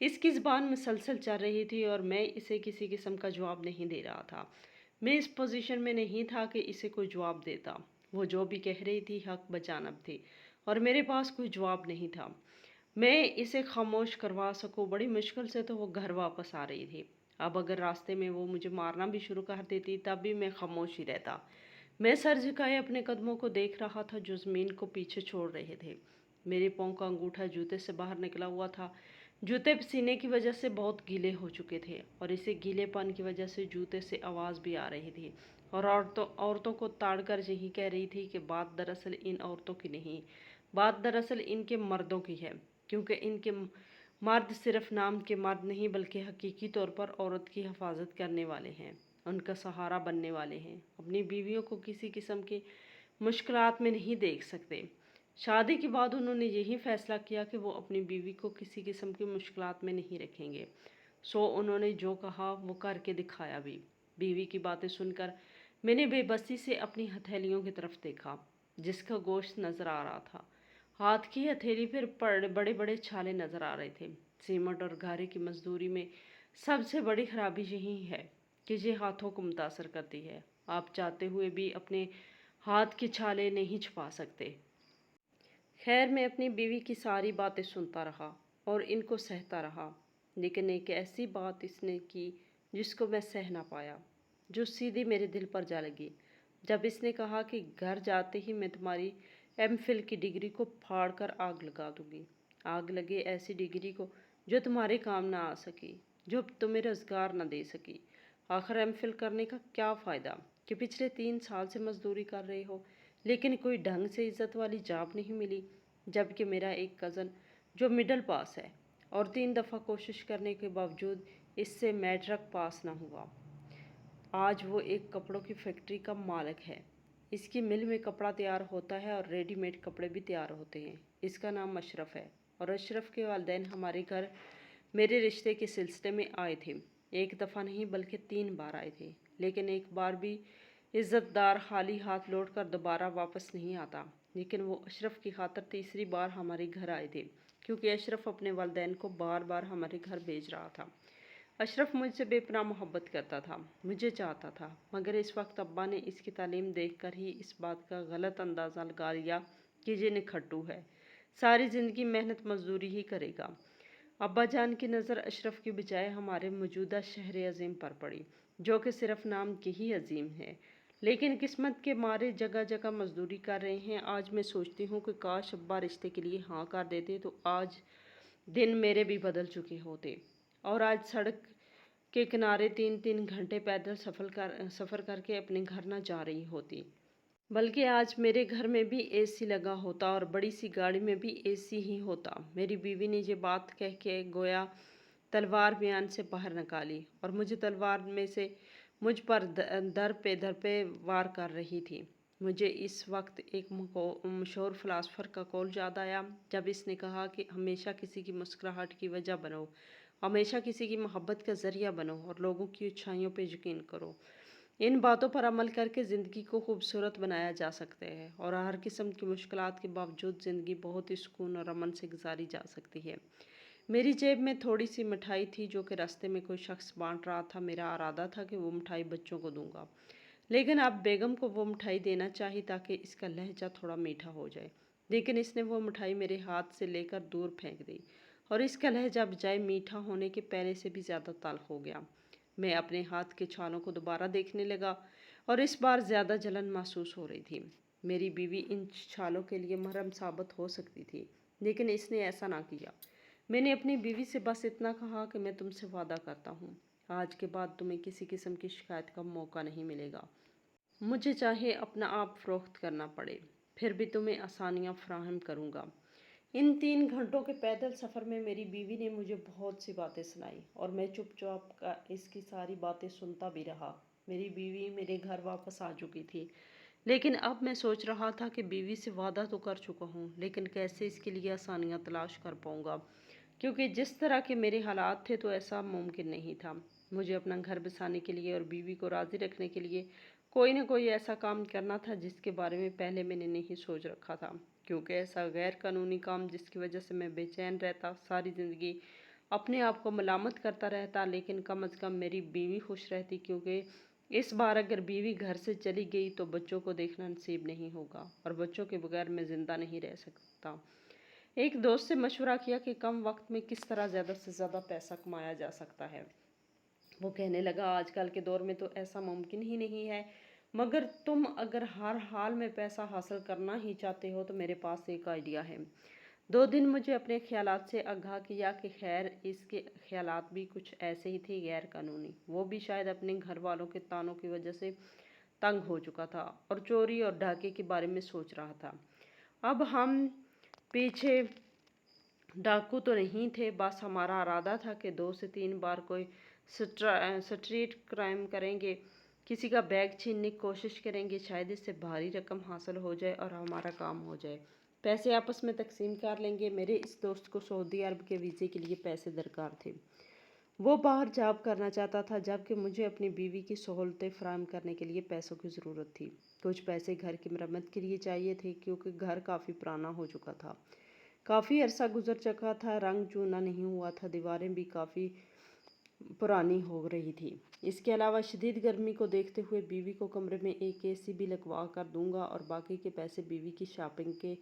اس کی زبان مسلسل چل رہی تھی اور میں اسے کسی قسم کا جواب نہیں دے رہا تھا۔ میں اس پوزیشن میں نہیں تھا کہ اسے کوئی جواب دیتا۔ وہ جو بھی کہہ رہی تھی حق بجانب تھی اور میرے پاس کوئی جواب نہیں تھا۔ میں اسے خاموش کروا سکوں بڑی مشکل سے، تو وہ گھر واپس آ رہی تھی۔ اب اگر راستے میں وہ مجھے مارنا بھی شروع کر دیتی تب بھی میں خاموش ہی رہتا۔ میں سر جھکائے اپنے قدموں کو دیکھ رہا تھا جو زمین کو پیچھے چھوڑ رہے تھے۔ میرے پاؤں کا انگوٹھا جوتے سے باہر نکلا ہوا تھا۔ جوتے پسینے کی وجہ سے بہت گیلے ہو چکے تھے اور اسی گیلے پن کی وجہ سے جوتے سے آواز بھی آ رہی تھی اور عورتوں کو تاڑ کر یہی کہہ رہی تھی کہ بات دراصل ان عورتوں کی نہیں، بات دراصل ان کے مردوں کی ہے، کیونکہ ان کے مرد صرف نام کے مرد نہیں بلکہ حقیقی طور پر عورت کی حفاظت کرنے والے ہیں، ان کا سہارا بننے والے ہیں، اپنی بیویوں کو کسی قسم کی مشکلات میں نہیں دیکھ سکتے۔ شادی کے بعد انہوں نے یہی فیصلہ کیا کہ وہ اپنی بیوی کو کسی قسم کی مشکلات میں نہیں رکھیں گے، سو انہوں نے جو کہا وہ کر کے دکھایا بھی۔ بیوی کی باتیں سن کر میں نے بے بسی سے اپنی ہتھیلیوں کی طرف دیکھا جس کا گوشت نظر آ رہا تھا۔ ہاتھ کی ہتھیلی پر بڑے بڑے چھالے نظر آ رہے تھے۔ سیمنٹ اور گارے کی مزدوری میں سب سے بڑی خرابی یہی ہے کہ یہ ہاتھوں کو متاثر کرتی ہے۔ آپ چاہتے ہوئے بھی اپنے ہاتھ کے چھالے نہیں چھپا سکتے۔ خیر میں اپنی بیوی کی ساری باتیں سنتا رہا اور ان کو سہتا رہا، لیکن ایک ایسی بات اس نے کی جس کو میں سہ نہ پایا، جو سیدھی میرے دل پر جا لگی۔ جب اس نے کہا کہ گھر جاتے ہی میں تمہاری ایم فل کی ڈگری کو پھاڑ کر آگ لگا دوں گی، آگ لگے ایسی ڈگری کو جو تمہارے کام نہ آ سکی، جو تمہیں روزگار نہ دے سکی۔ آخر ایم فل کرنے کا کیا فائدہ کہ پچھلے 3 سال سے مزدوری کر رہے ہو لیکن کوئی ڈھنگ سے عزت والی جاب نہیں ملی، جبکہ میرا ایک کزن جو مڈل پاس ہے اور 3 دفعہ کوشش کرنے کے باوجود اس سے میٹرک پاس نہ ہوا، آج وہ ایک کپڑوں کی فیکٹری کا مالک ہے۔ اس کی مل میں کپڑا تیار ہوتا ہے اور ریڈی میڈ کپڑے بھی تیار ہوتے ہیں۔ اس کا نام اشرف ہے اور اشرف کے والدین ہمارے گھر میرے رشتے کے سلسلے میں آئے تھے۔ ایک دفعہ نہیں بلکہ 3 بار آئے تھے، لیکن ایک بار بھی عزت دار خالی ہاتھ لوٹ کر دوبارہ واپس نہیں آتا۔ لیکن وہ اشرف کی خاطر تیسری بار ہمارے گھر آئے تھے، کیونکہ اشرف اپنے والدین کو بار بار ہمارے گھر بھیج رہا تھا۔ اشرف مجھ سے بے پناہ محبت کرتا تھا، مجھے چاہتا تھا، مگر اس وقت ابا نے اس کی تعلیم دیکھ کر ہی اس بات کا غلط اندازہ لگا لیا کہ یہ نکھٹو ہے، ساری زندگی محنت مزدوری ہی کرے گا۔ ابا جان کی نظر اشرف کی بجائے ہمارے موجودہ شہر عظیم پر پڑی، جو کہ صرف نام کی ہی عظیم ہے، لیکن قسمت کے مارے جگہ جگہ مزدوری کر رہے ہیں۔ آج میں سوچتی ہوں کہ کاش ابا رشتے کے لیے ہاں کر دیتے تو آج دن میرے بھی بدل چکے ہوتے اور آج سڑک کے کنارے 3 گھنٹے پیدل سفر کر کے اپنے گھر نہ جا رہی ہوتی، بلکہ آج میرے گھر میں بھی اے سی لگا ہوتا اور بڑی سی گاڑی میں بھی اے سی ہی ہوتا۔ میری بیوی نے یہ بات کہہ کے گویا تلوار میان سے باہر نکالی اور مجھے تلوار میں سے مجھ پر در پہ وار کر رہی تھی۔ مجھے اس وقت ایک مشہور فلاسفر کا قول یاد آیا جب اس نے کہا کہ ہمیشہ کسی کی مسکراہٹ کی وجہ بنو، ہمیشہ کسی کی محبت کا ذریعہ بنو اور لوگوں کی اچھائیوں پہ یقین کرو۔ ان باتوں پر عمل کر کے زندگی کو خوبصورت بنایا جا سکتا ہے اور ہر قسم کی مشکلات کے باوجود زندگی بہت ہی سکون اور امن سے گزاری جا سکتی ہے۔ میری جیب میں تھوڑی سی مٹھائی تھی جو کہ راستے میں کوئی شخص بانٹ رہا تھا۔ میرا ارادہ تھا کہ وہ مٹھائی بچوں کو دوں گا، لیکن اب بیگم کو وہ مٹھائی دینا چاہی تاکہ اس کا لہجہ تھوڑا میٹھا ہو جائے، لیکن اس نے وہ مٹھائی میرے ہاتھ سے لے کر دور پھینک دی اور اس کا لہجہ بجائے میٹھا ہونے کے پہلے سے بھی زیادہ تلخ ہو گیا۔ میں اپنے ہاتھ کے چھالوں کو دوبارہ دیکھنے لگا اور اس بار زیادہ جلن محسوس ہو رہی تھی۔ میری بیوی ان چھالوں کے لیے محرم ثابت ہو سکتی تھی، لیکن اس نے ایسا نہ کیا۔ میں نے اپنی بیوی سے بس اتنا کہا کہ میں تم سے وعدہ کرتا ہوں آج کے بعد تمہیں کسی قسم کی شکایت کا موقع نہیں ملے گا، مجھے چاہے اپنا آپ فروخت کرنا پڑے، پھر بھی تمہیں آسانیاں فراہم کروں گا۔ ان 3 گھنٹوں کے پیدل سفر میں میری بیوی نے مجھے بہت سی باتیں سنائی اور میں چپ چاپ اس کی ساری باتیں سنتا بھی رہا۔ میری بیوی میرے گھر واپس آ چکی تھی، لیکن اب میں سوچ رہا تھا کہ بیوی سے وعدہ تو کر چکا ہوں، لیکن کیسے اس کے لیے آسانیاں تلاش کر پاؤں گا، کیونکہ جس طرح کے میرے حالات تھے تو ایسا ممکن نہیں تھا۔ مجھے اپنا گھر بسانے کے لیے اور بیوی کو راضی رکھنے کے لیے کوئی نہ کوئی ایسا کام کرنا تھا جس کے بارے میں پہلے میں نے نہیں سوچ رکھا تھا، کیونکہ ایسا غیر قانونی کام جس کی وجہ سے میں بے چین رہتا ساری زندگی اپنے آپ کو ملامت کرتا رہتا، لیکن کم از کم میری بیوی خوش رہتی، کیونکہ اس بار اگر بیوی گھر سے چلی گئی تو بچوں کو دیکھنا نصیب نہیں ہوگا، اور بچوں کے بغیر میں زندہ نہیں رہ سکتا۔ ایک دوست سے مشورہ کیا کہ کم وقت میں کس طرح زیادہ سے زیادہ پیسہ کمایا جا سکتا ہے۔ وہ کہنے لگا، آج کل کے دور میں تو ایسا ممکن ہی نہیں ہے، مگر تم اگر ہر حال میں پیسہ حاصل کرنا ہی چاہتے ہو تو میرے پاس ایک آئیڈیا ہے۔ 2 دن مجھے اپنے خیالات سے آگاہ کیا کہ خیر اس کے خیالات بھی کچھ ایسے ہی تھے، غیر قانونی۔ وہ بھی شاید اپنے گھر والوں کے تانوں کی وجہ سے تنگ ہو چکا تھا اور چوری اور ڈاکے کے بارے میں سوچ رہا تھا۔ اب ہم پیچھے ڈاکو تو نہیں تھے، بس ہمارا ارادہ تھا کہ 2 سے 3 بار کوئی سٹریٹ کرائم کریں گے، کسی کا بیگ چھیننے کی کوشش کریں گے، شاید اس سے بھاری رقم حاصل ہو جائے اور ہمارا کام ہو جائے۔ پیسے آپس میں تقسیم کر لیں گے۔ میرے اس دوست کو سعودی عرب کے ویزے کے لیے پیسے درکار تھے۔ وہ باہر جاب کرنا چاہتا تھا، جبکہ مجھے اپنی بیوی کی سہولتیں فراہم کرنے کے لیے پیسوں کی ضرورت تھی۔ کچھ پیسے گھر کی مرمت کے لیے چاہیے تھے، کیونکہ گھر کافی پرانا ہو چکا تھا، کافی عرصہ گزر چکا تھا، رنگ چونا نہیں ہوا تھا، دیواریں بھی کافی پرانی ہو رہی تھی۔ اس کے علاوہ شدید گرمی کو دیکھتے ہوئے بیوی کو کمرے میں ایک اے سی بھی لگوا کر دوں گا، اور باقی کے پیسے بیوی کی شاپنگ کے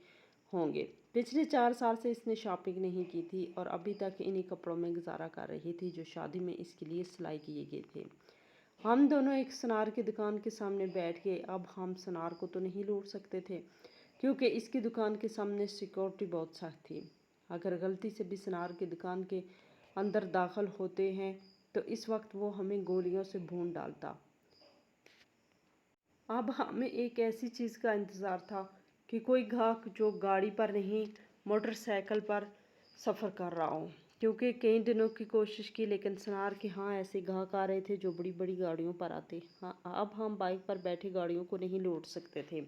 ہوں گے۔ پچھلے 4 سال سے اس نے شاپنگ نہیں کی تھی اور ابھی تک انہی کپڑوں میں گزارا کر رہی تھی جو شادی میں اس کے لیے سلائی کیے گئے تھے۔ ہم دونوں ایک سنار کی دکان کے سامنے بیٹھ گئے۔ اب ہم سنار کو تو نہیں لوٹ سکتے تھے، کیونکہ اس کی دکان کے سامنے سیکورٹی بہت سخت تھی۔ اگر غلطی سے بھی سنار کی دکان کے اندر داخل ہوتے ہیں تو اس وقت وہ ہمیں گولیوں سے بھون ڈالتا۔ اب ہمیں ایک ایسی چیز کا انتظار تھا کہ کوئی گاہک جو گاڑی پر نہیں موٹر سائیکل پر سفر کر رہا ہو، کیونکہ کئی دنوں کی کوشش کی لیکن سنار کے ہاں ایسے گاہک آ رہے تھے جو بڑی بڑی گاڑیوں پر آتے۔ اب ہم بائک پر بیٹھے گاڑیوں کو نہیں لوٹ سکتے تھے۔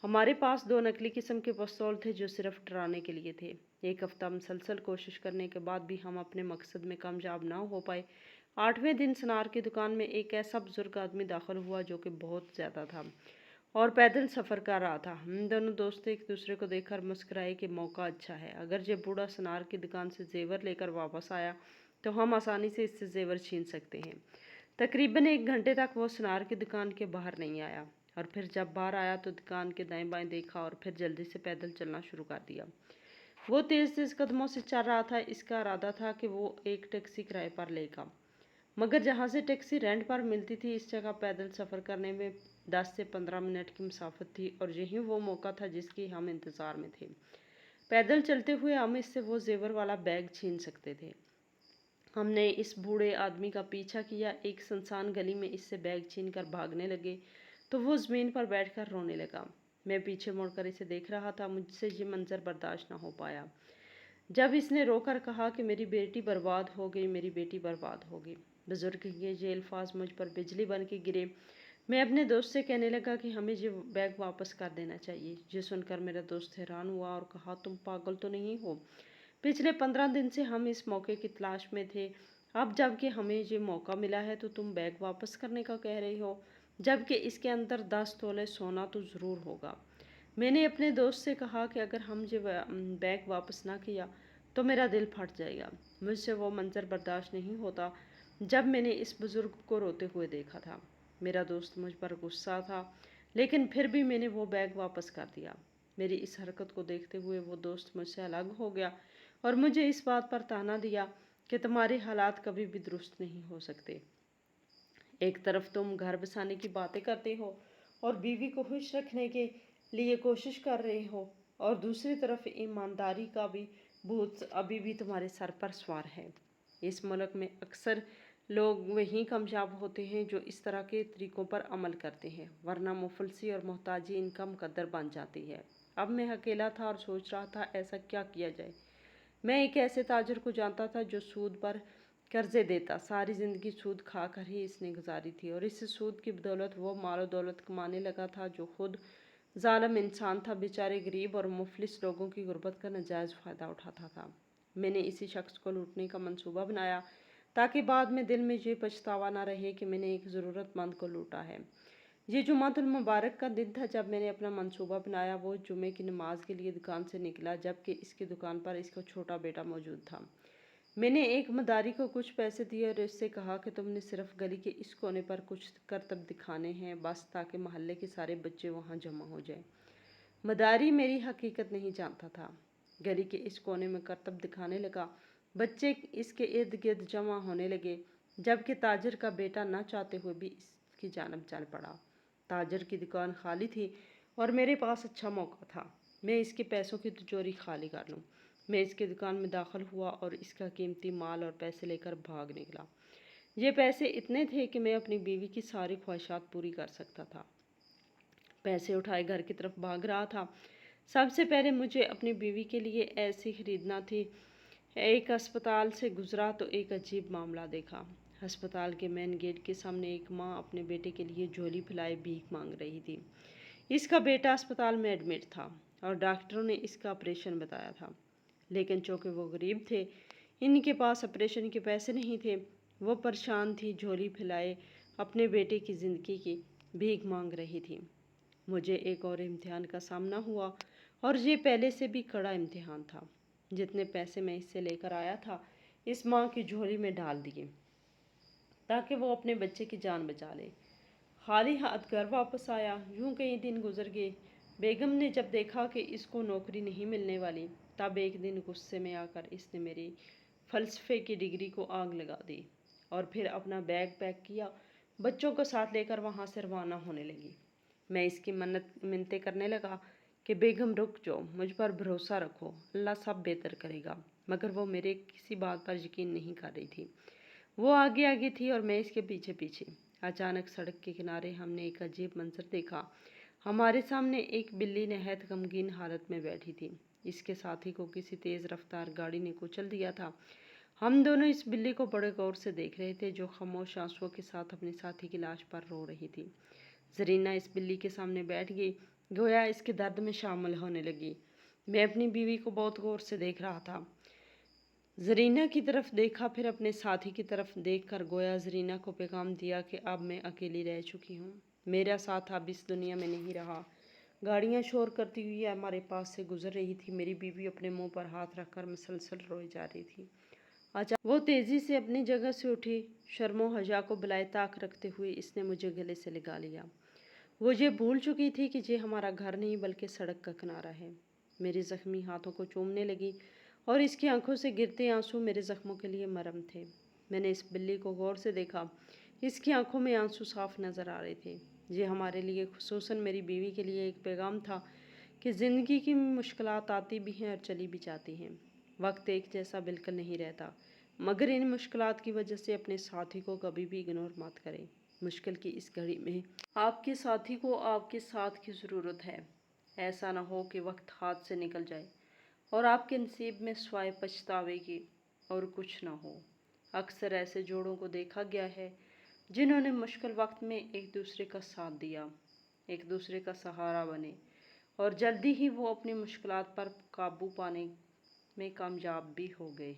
ہمارے پاس 2 نقلی قسم کے پستول تھے جو صرف ڈرانے کے لیے تھے۔ 1 ہفتہ مسلسل کوشش کرنے کے بعد بھی ہم اپنے مقصد میں کامیاب نہ ہو پائے۔ 8ویں دن سنار کی دکان میں ایک ایسا بزرگ آدمی داخل ہوا جو کہ بہت زیادہ تھا اور پیدل سفر کر رہا تھا۔ ہم دونوں دوست ایک دوسرے کو دیکھ کر مسکرائے کہ موقع اچھا ہے، اگر یہ بوڑھا سنار کی دکان سے زیور لے کر واپس آیا تو ہم آسانی سے اس سے زیور چھین سکتے ہیں۔ تقریباً 1 گھنٹے تک وہ سنار کی دکان کے باہر نہیں آیا، اور پھر جب باہر آیا تو دکان کے دائیں بائیں دیکھا اور پھر جلدی سے پیدل چلنا شروع کر دیا۔ وہ تیز تیز قدموں سے چل رہا تھا۔ اس کا ارادہ تھا کہ وہ ایک ٹیکسی کرائے پر لے گا، مگر جہاں سے ٹیکسی رینٹ پر ملتی تھی اس جگہ پیدل سفر کرنے میں 10 سے 15 منٹ کی مسافت تھی، اور یہی وہ موقع تھا جس کی ہم انتظار میں تھے۔ پیدل چلتے ہوئے ہم اس سے وہ زیور والا بیگ چھین سکتے تھے۔ ہم نے اس بوڑھے آدمی کا پیچھا کیا، ایک سنسان گلی میں اس سے بیگ چھین کر بھاگنے لگے تو وہ زمین پر بیٹھ کر رونے لگا۔ میں پیچھے مڑ کر اسے دیکھ رہا تھا، مجھ سے یہ منظر برداشت نہ ہو پایا۔ جب اس نے رو کر کہا کہ میری بیٹی برباد ہو گئی، میری بیٹی برباد ہو گئی، بزرگ کے یہ الفاظ مجھ پر بجلی بن کے گرے۔ میں اپنے دوست سے کہنے لگا کہ ہمیں یہ بیگ واپس کر دینا چاہیے۔ یہ سن کر میرا دوست حیران ہوا اور کہا، تم پاگل تو نہیں ہو؟ پچھلے 15 دن سے ہم اس موقع کی تلاش میں تھے، اب جب کہ ہمیں یہ موقع ملا ہے تو تم بیگ واپس کرنے کا کہہ رہے ہو، جبکہ اس کے اندر 10 تولے سونا تو ضرور ہوگا۔ میں نے اپنے دوست سے کہا کہ اگر ہم یہ بیگ واپس نہ کیا تو میرا دل پھٹ جائے گا۔ مجھ سے وہ منظر برداشت نہیں ہوتا جب میں نے اس بزرگ کو روتے ہوئے دیکھا تھا۔ میرا دوست مجھ پر غصہ تھا، لیکن پھر بھی میں نے وہ بیگ واپس کر دیا۔ میری اس حرکت کو دیکھتے ہوئے وہ دوست مجھ سے الگ ہو گیا اور مجھے اس بات پر طعنہ دیا کہ تمہارے حالات کبھی بھی درست نہیں ہو سکتے۔ ایک طرف تم گھر بسانے کی باتیں کرتے ہو اور بیوی کو خوش رکھنے کے لیے کوشش کر رہے ہو، اور دوسری طرف ایمانداری کا بھی بھوت ابھی بھی تمہارے سر پر سوار ہے۔ اس ملک میں اکثر لوگ وہی کامیاب ہوتے ہیں جو اس طرح کے طریقوں پر عمل کرتے ہیں، ورنہ مفلسی اور محتاجی ان کا مقدر بن جاتی ہے۔ اب میں اکیلا تھا اور سوچ رہا تھا ایسا کیا کیا جائے۔ میں ایک ایسے تاجر کو جانتا تھا جو سود پر قرضے دیتا، ساری زندگی سود کھا کر ہی اس نے گزاری تھی، اور اس سود کی بدولت وہ مال و دولت کمانے لگا تھا جو خود ظالم انسان تھا، بیچارے غریب اور مفلس لوگوں کی غربت کا ناجائز فائدہ اٹھاتا تھا۔ میں نے اسی شخص کو لوٹنے کا منصوبہ بنایا تاکہ بعد میں دل میں یہ پچھتاوا نہ رہے کہ میں نے ایک ضرورت مند کو لوٹا ہے۔ یہ جمعۃ المبارک کا دن تھا جب میں نے اپنا منصوبہ بنایا۔ وہ جمعے کی نماز کے لیے دکان سے نکلا، جبکہ اس کی دکان پر اس کا چھوٹا بیٹا موجود تھا۔ میں نے ایک مداری کو کچھ پیسے دیے اور اس سے کہا کہ تم نے صرف گلی کے اس کونے پر کچھ کرتب دکھانے ہیں بس، تاکہ محلے کے سارے بچے وہاں جمع ہو جائیں۔ مداری میری حقیقت نہیں جانتا تھا۔ گلی کے اس کونے میں کرتب دکھانے لگا، بچے اس کے ارد گرد جمع ہونے لگے، جبکہ تاجر کا بیٹا نہ چاہتے ہوئے بھی اس کی جانب چل پڑا۔ تاجر کی دکان خالی تھی اور میرے پاس اچھا موقع تھا، میں اس کے پیسوں کی تجوری خالی کر لوں۔ میں اس کی دکان میں داخل ہوا اور اس کا قیمتی مال اور پیسے لے کر بھاگ نکلا۔ یہ پیسے اتنے تھے کہ میں اپنی بیوی کی ساری خواہشات پوری کر سکتا تھا۔ پیسے اٹھائے گھر کی طرف بھاگ رہا تھا۔ سب سے پہلے مجھے اپنی بیوی کے لیے ایسی خریدنا تھی۔ ایک اسپتال سے گزرا تو ایک عجیب معاملہ دیکھا۔ ہسپتال کے مین گیٹ کے سامنے ایک ماں اپنے بیٹے کے لیے جھولی پھیلائے بھیک مانگ رہی تھی۔ اس کا بیٹا اسپتال میں ایڈمٹ تھا اور ڈاکٹروں نے اس کا آپریشن بتایا تھا، لیکن چونکہ وہ غریب تھے، ان کے پاس آپریشن کے پیسے نہیں تھے۔ وہ پریشان تھی، جھولی پھیلائے اپنے بیٹے کی زندگی کی بھیک مانگ رہی تھی۔ مجھے ایک اور امتحان کا سامنا ہوا، اور یہ پہلے سے بھی کڑا امتحان تھا۔ جتنے پیسے میں اس سے لے کر آیا تھا، اس ماں کی جھولی میں ڈال دیے تاکہ وہ اپنے بچے کی جان بچا لے۔ خالی ہاتھ گھر واپس آیا۔ یوں کئی دن گزر گئے۔ بیگم نے جب دیکھا کہ اس کو نوکری نہیں ملنے والی، تب ایک دن غصے میں آ کر اس نے میری فلسفے کی ڈگری کو آگ لگا دی اور پھر اپنا بیگ پیک کیا، بچوں کو ساتھ لے کر وہاں سے روانہ ہونے لگی۔ میں اس کی منتیں کرنے لگا کہ بیگم رک جاؤ، مجھ پر بھروسہ رکھو، اللہ سب بہتر کرے گا، مگر وہ میرے کسی بات پر یقین نہیں کر رہی تھی۔ وہ آگے آگے تھی اور میں اس کے پیچھے پیچھے۔ اچانک سڑک کے کنارے ہم نے ایک عجیب منظر دیکھا۔ ہمارے سامنے ایک بلی نہایت غمگین حالت میں بیٹھی تھی۔ اس کے ساتھی کو کسی تیز رفتار گاڑی نے کچل دیا تھا۔ ہم دونوں اس بلی کو بڑے غور سے دیکھ رہے تھے، جو خاموش آنسوؤں کے ساتھ اپنی ساتھی کی لاش پر رو رہی تھی۔ زرینہ اس بلی کے سامنے بیٹھ گئی، گویا اس کے درد میں شامل ہونے لگی۔ میں اپنی بیوی کو بہت غور سے دیکھ رہا تھا۔ زرینہ کی طرف دیکھا، پھر اپنے ساتھی کی طرف دیکھ کر گویا زرینہ کو پیغام دیا کہ اب میں اکیلی رہ چکی ہوں، میرا ساتھ اب اس دنیا میں نہیں رہا۔ گاڑیاں شور کرتی ہوئی ہمارے پاس سے گزر رہی تھی۔ میری بیوی اپنے منہ پر ہاتھ رکھ کر مسلسل روئے جا رہی تھی۔ وہ تیزی سے اپنی جگہ سے اٹھی۔ شرم و حیا کو بالائے طاق رکھتے ہوئے اس نے مجھے گلے سے لگا لیا۔ وہ یہ بھول چکی تھی کہ یہ ہمارا گھر نہیں بلکہ سڑک کا کنارہ ہے۔ میری زخمی ہاتھوں کو چومنے لگی اور اس کی آنکھوں سے گرتے آنسو میرے زخموں کے لیے مرہم تھے۔ میں نے اس بلی کو غور سے دیکھا۔ اس کی آنکھوں میں آنسو صاف نظر آ رہے تھے۔ یہ ہمارے لیے، خصوصاً میری بیوی کے لیے، ایک پیغام تھا کہ زندگی کی مشکلات آتی بھی ہیں اور چلی بھی جاتی ہیں۔ وقت ایک جیسا بالکل نہیں رہتا، مگر ان مشکلات کی وجہ سے اپنے ساتھی کو کبھی بھی اگنور مت کریں۔ مشکل کی اس گھڑی میں آپ کے ساتھی کو آپ کے ساتھ کی ضرورت ہے۔ ایسا نہ ہو کہ وقت ہاتھ سے نکل جائے اور آپ کے نصیب میں سوائے پچھتاوے کی اور کچھ نہ ہو۔ اکثر ایسے جوڑوں کو دیکھا گیا ہے جنہوں نے مشکل وقت میں ایک دوسرے کا ساتھ دیا، ایک دوسرے کا سہارا بنے، اور جلدی ہی وہ اپنی مشکلات پر قابو پانے میں کامیاب بھی ہو گئے۔